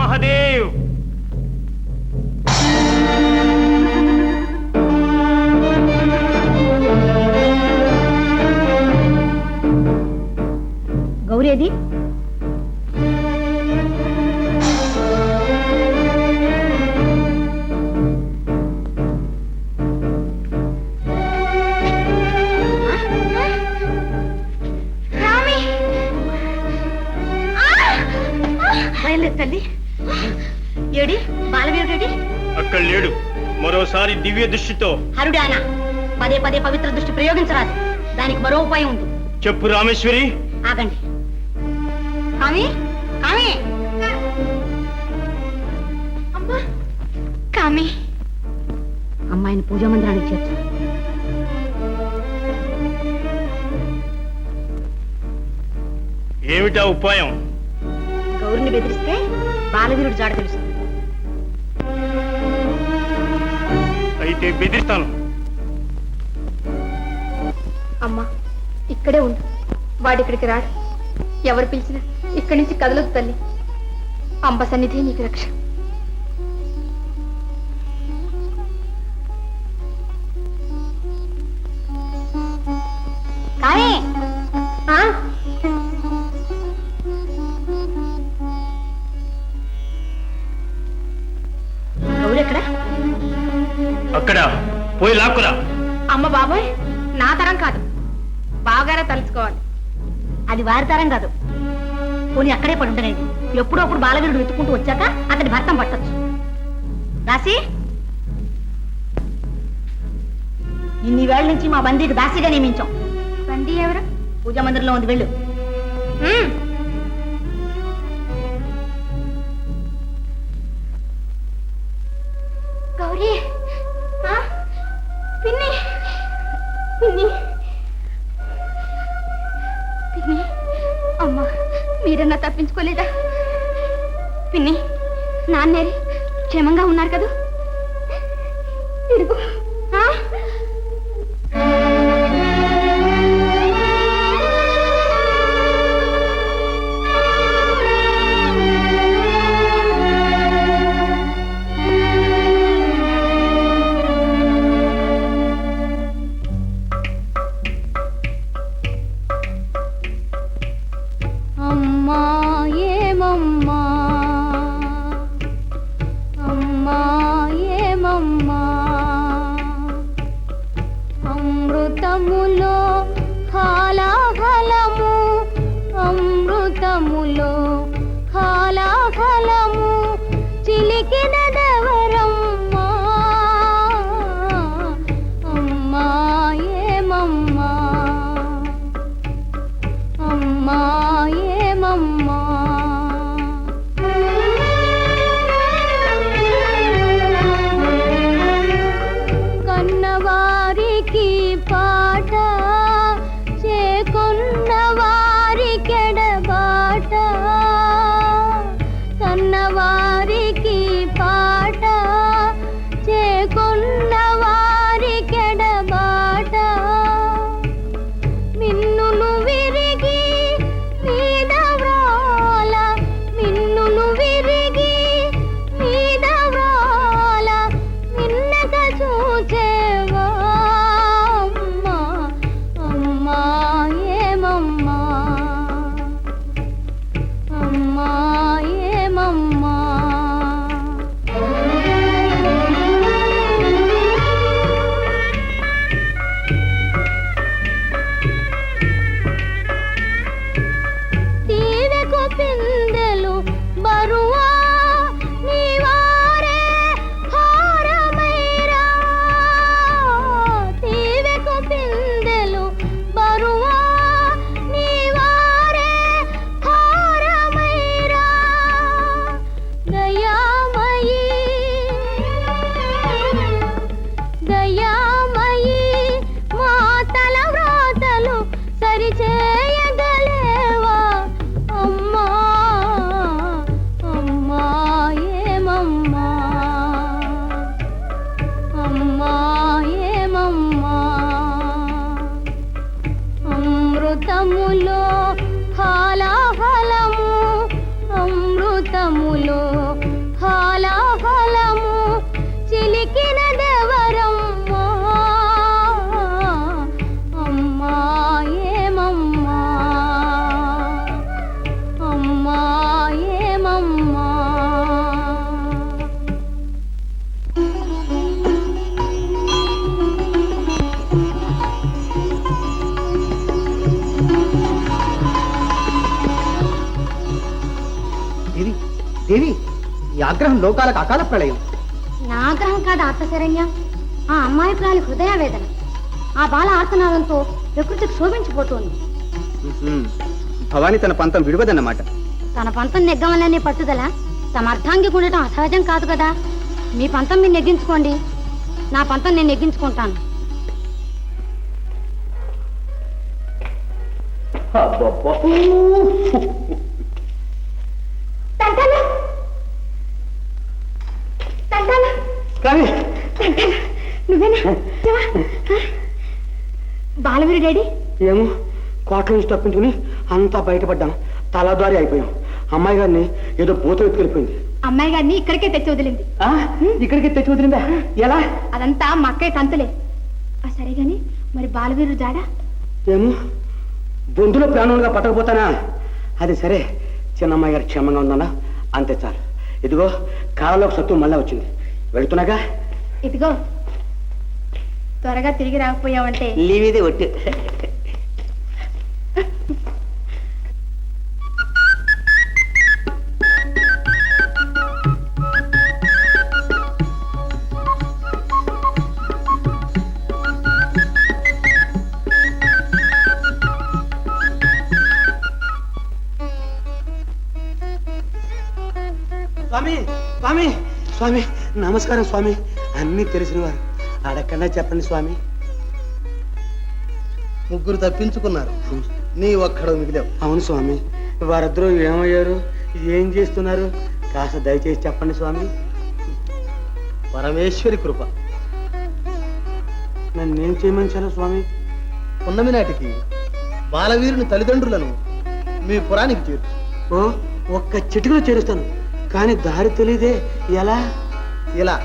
మహాదేవ్. గౌరేది? బయలుదేరు తల్లి. ఏడి బాలవీరుడేడి? అక్కడ లేడు. మరోసారి దివ్య దృష్టితో. హరుడానా, పదే పదే పవిత్ర దృష్టి ప్రయోగించరాదు. దానికి మరో ఉపాయం ఉంది. చెప్పు రామేశ్వరి. ఆగండి. కామి, కామి, కామి, అమ్మాయిని పూజా మందిరానికి చేర్చు. ఏమిటా ఉపాయం? గౌరిని బెదిరిస్తే బాలవీరుడు జాడ తెలుస్తుంది. అయితే బెదిరిస్తాను. అమ్మా, ఇక్కడే ఉండు. వాడిక్కడికి రాడు. ఎవరు పిలిచినా ఇక్కడి నుంచి కదలొద్దు తల్లి. అంబ సన్నిధి నీకు రక్ష. కానీ గౌరి ఎక్కడ? అక్కడ పోయి లాక్కురా. అమ్మ బాబాయ్, నా తరం కాదు, బాగానే తలుచుకోవాలి. అది వారి తరం కాదు. పోనీ అక్కడే పడి ఉండలేదు. ఎప్పుడప్పుడు బాలవీరుడు వెతుక్కుంటూ వచ్చాక అతని భర్తం పట్టొచ్చు. దాసి, ఇన్ని వేళ్ల నుంచి మా బందీకి దాసిగా నియమించాం. బందీ ఎవరు? పూజా మందిరంలో ఉంది, వెళ్ళు. గౌరీ, పిన్ని, పిన్ని, పిన్ని, అమ్మా, మీరన్నా తప్పించుకోలేదా? పిన్ని, నాన్నేరి క్షేమంగా ఉన్నారు కదా? ఇరుగు. అమ్మా ఏమమ్మా, అమ్మా ఏమమ్మా, అమృతములో హాలాహలము, అమృతములో హాలాహలము, చిలికినదెవరమ్మా, అమ్మా ఏమమ్మా, అమ్మా ఏమమ్మా. కన్నవారికి పాట ఆగ్రహం లోకాలకు అకాల ప్రళయం. నా ఆగ్రహం కాదు ఆత్మశరణ్యం, ఆ అమ్మాయి ప్రాణి హృదయావేదన. ఆ బాల ఆర్తనాదంతో ప్రకృతికి శోభించిపోతోంది. భవాని తన పంతం విడవదన్నమాట. తన పంతం నెగ్గమనే పట్టుదల తమ అర్థాంగికి ఉండటం అసహజం కాదు కదా. మీ పంతం మీరు నెగ్గించుకోండి, నా పంతం నేను నెగ్గించుకుంటాను. బాలవీరు డాడీ, ఏమో కోట్ల నుంచి తప్పించుకుని అంతా బయటపడ్డాం. తలదారి అయిపోయాం. అమ్మాయి గారిని ఏదో పూత ఎత్తుకెళ్ళిపోయింది. అమ్మాయి గారిని ఇక్కడికే తెచ్చి వదిలింది. ఇక్కడికి తెచ్చి వదిలిందా? ఎలా? అదంతా మా అక్కయ్య తంతులే. సరే గాని మరి బాలవీరు జాడా? ఏమో బొందులో ప్రాణులుగా పట్టకపోతానా? అది సరే, చిన్నమ్మాయి గారు క్షేమంగా ఉందన్నా అంతే చాలు. ఇదిగో కాలంలోకి సత్తు మళ్ళా వచ్చింది. వెళుతున్నాగా. ఇదిగో త్వరగా తిరిగి రాకపోయావంటే లీవిది ఒట్టు. స్వామి స్వామి స్వామి నమస్కారం స్వామి. అన్నీ తెలిసిన వారు అడగకుండా చెప్పండి స్వామి. ముగ్గురు తప్పించుకున్నారు, నీ ఒక్కడు మిగిలావు. అవును స్వామి. వారిద్దరూ ఏమయ్యారు, ఏం చేస్తున్నారు? కాస్త దయచేసి చెప్పండి స్వామి. పరమేశ్వరి కృప. నన్నేం చేయమంటారు స్వామి? పున్నమి నాటికి బాలవీరుని తల్లిదండ్రులను మీ పురానికి చేర్చు. ఓ ఒక్క చిటికలో చేరుస్తాను, కానీ దారి తెలియదే. ఎలా? ఇలా